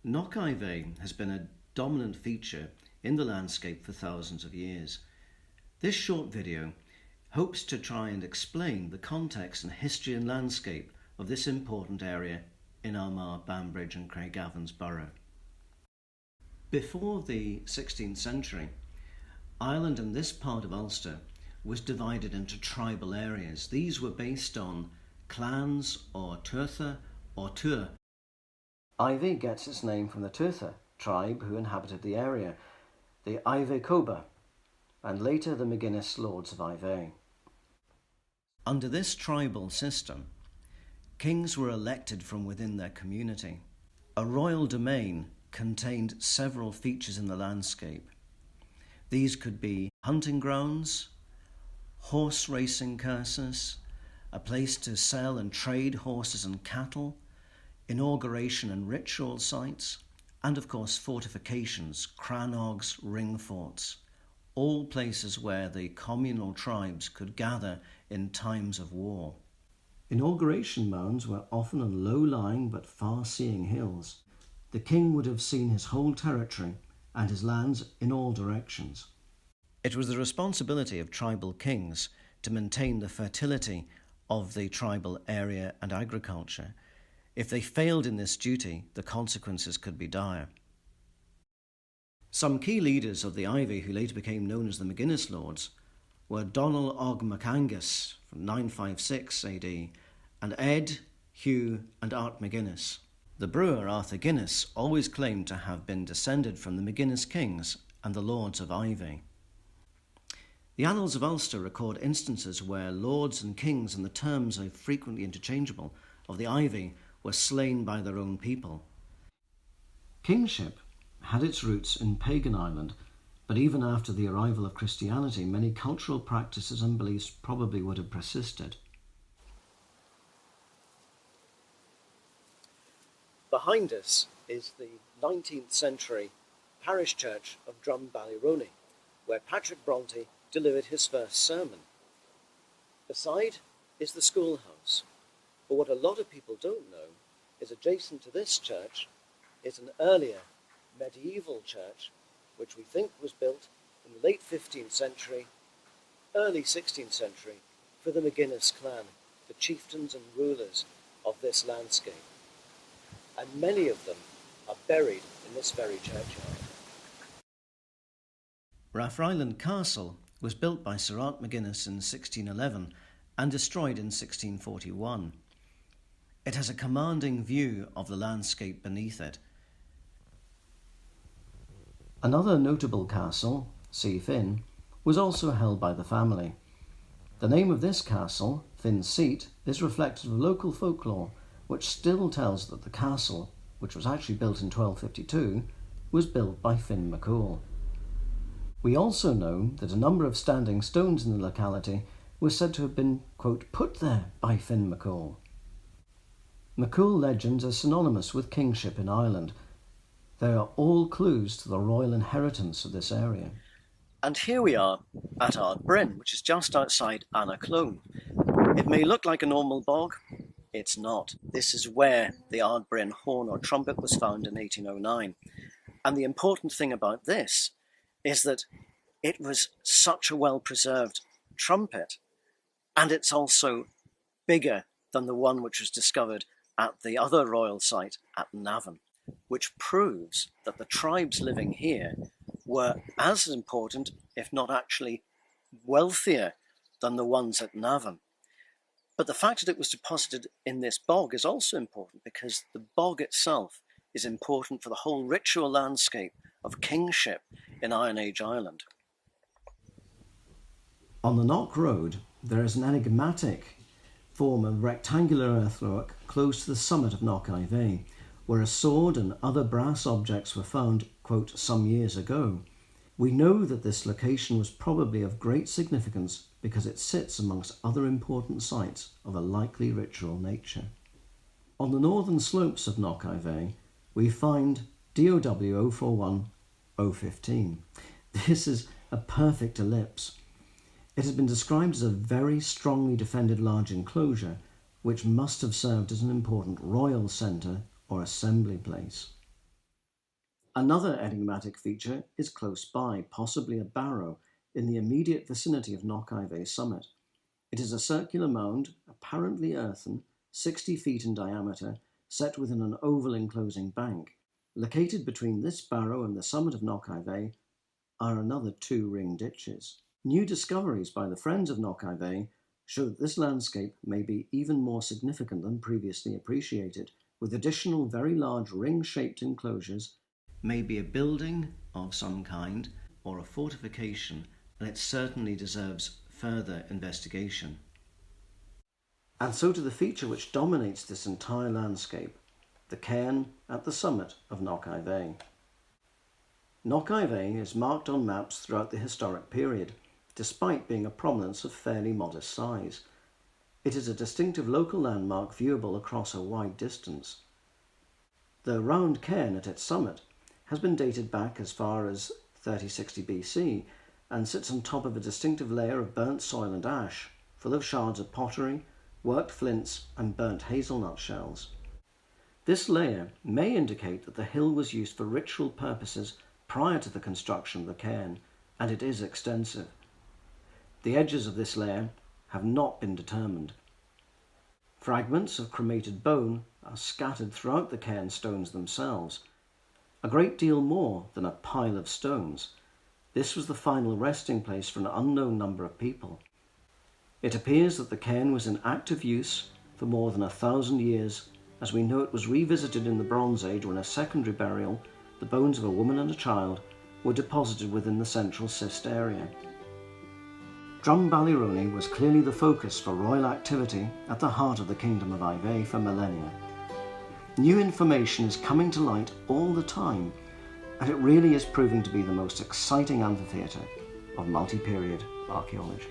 Knock Iveagh has been a dominant feature in the landscape for thousands of years. This short video hopes to try and explain the context and history and landscape of this important area in Armagh, Banbridge and Craigavon's borough. Before the 16th century, Ireland and this part of Ulster was divided into tribal areas. These were based on clans or tuatha or tuath. Iveagh gets its name from the Tuatha tribe who inhabited the area, the Uí Echach Cobo, and later the Magennis Lords of Iveagh. Under this tribal system, kings were elected from within their community. A royal domain contained several features in the landscape. These could be hunting grounds, horse racing curses, a place to sell and trade horses and cattle, inauguration and ritual sites, and of course fortifications, crannogs, ring forts, all places where the communal tribes could gather in times of war. Inauguration mounds were often on low-lying but far-seeing hills. The king would have seen his whole territory and his lands in all directions. It was the responsibility of tribal kings to maintain the fertility of the tribal area and agriculture. If they failed in this duty, the consequences could be dire. Some key leaders of the Iveagh, who later became known as the Magennis Lords, were Donal Og Macangus from 956 AD and Ed, Hugh and Art Magennis. The brewer Arthur Guinness always claimed to have been descended from the Magennis kings and the Lords of Iveagh. The Annals of Ulster record instances where lords and kings, and the terms are frequently interchangeable, of the Iveagh were slain by their own people. Kingship had its roots in pagan Ireland, but even after the arrival of Christianity, many cultural practices and beliefs probably would have persisted. Behind us is the 19th century parish church of Drumballyroney, where Patrick Bronte delivered his first sermon. Beside is the schoolhouse, but what a lot of people don't know is adjacent to this church is an earlier medieval church which we think was built in the late 15th century, early 16th century for the Magennis clan, the chieftains and rulers of this landscape. And many of them are buried in this very churchyard. Rathryland Castle was built by Sir Art Magennis in 1611 and destroyed in 1641. It has a commanding view of the landscape beneath it. Another notable castle, See Finn, was also held by the family. The name of this castle, Finn's Seat, is reflective of local folklore, which still tells that the castle, which was actually built in 1252, was built by Finn MacCool. We also know that a number of standing stones in the locality were said to have been, quote, put there by Finn MacCool. MacCool legends are synonymous with kingship in Ireland. They are all clues to the royal inheritance of this area. And here we are at Ardbryn, which is just outside Annaclone. It may look like a normal bog. It's not. This is where the Ardbryn horn or trumpet was found in 1809. And the important thing about this is that it was such a well-preserved trumpet, and it's also bigger than the one which was discovered at the other royal site at Navan, which proves that the tribes living here were as important, if not actually wealthier, than the ones at Navan. But the fact that it was deposited in this bog is also important because the bog itself is important for the whole ritual landscape of kingship in Iron Age Ireland. On the Knock Road, there is an enigmatic form of rectangular earthwork close to the summit of Knock Iveagh, where a sword and other brass objects were found, quote, some years ago. We know that this location was probably of great significance because it sits amongst other important sites of a likely ritual nature. On the northern slopes of Knock Iveagh, we find DOW 041 015. This is a perfect ellipse. It has been described as a very strongly defended large enclosure, which must have served as an important royal centre or assembly place. Another enigmatic feature is close by, possibly a barrow, in the immediate vicinity of Knock Iveagh summit. It is a circular mound, apparently earthen, 60 feet in diameter, set within an oval enclosing bank. Located between this barrow and the summit of Knock Iveagh are another 2 ring ditches. New discoveries by the friends of Knock Iveagh show that this landscape may be even more significant than previously appreciated, with additional very large ring-shaped enclosures, maybe a building of some kind or a fortification, and it certainly deserves further investigation. And so to the feature which dominates this entire landscape, the cairn at the summit of Knock Iveagh. Knock Iveagh is marked on maps throughout the historic period, despite being a prominence of fairly modest size. It is a distinctive local landmark viewable across a wide distance. The round cairn at its summit has been dated back as far as 3060 BC and sits on top of a distinctive layer of burnt soil and ash, full of shards of pottery, worked flints and burnt hazelnut shells. This layer may indicate that the hill was used for ritual purposes prior to the construction of the cairn, and it is extensive. The edges of this layer have not been determined. Fragments of cremated bone are scattered throughout the cairn stones themselves, a great deal more than a pile of stones. This was the final resting place for an unknown number of people. It appears that the cairn was in active use for more than 1,000 years, as we know it was revisited in the Bronze Age when a secondary burial, the bones of a woman and a child, were deposited within the central cist area. Drumballyroney was clearly the focus for royal activity at the heart of the Kingdom of Iveagh for millennia. New information is coming to light all the time, and it really is proving to be the most exciting amphitheatre of multi-period archaeology.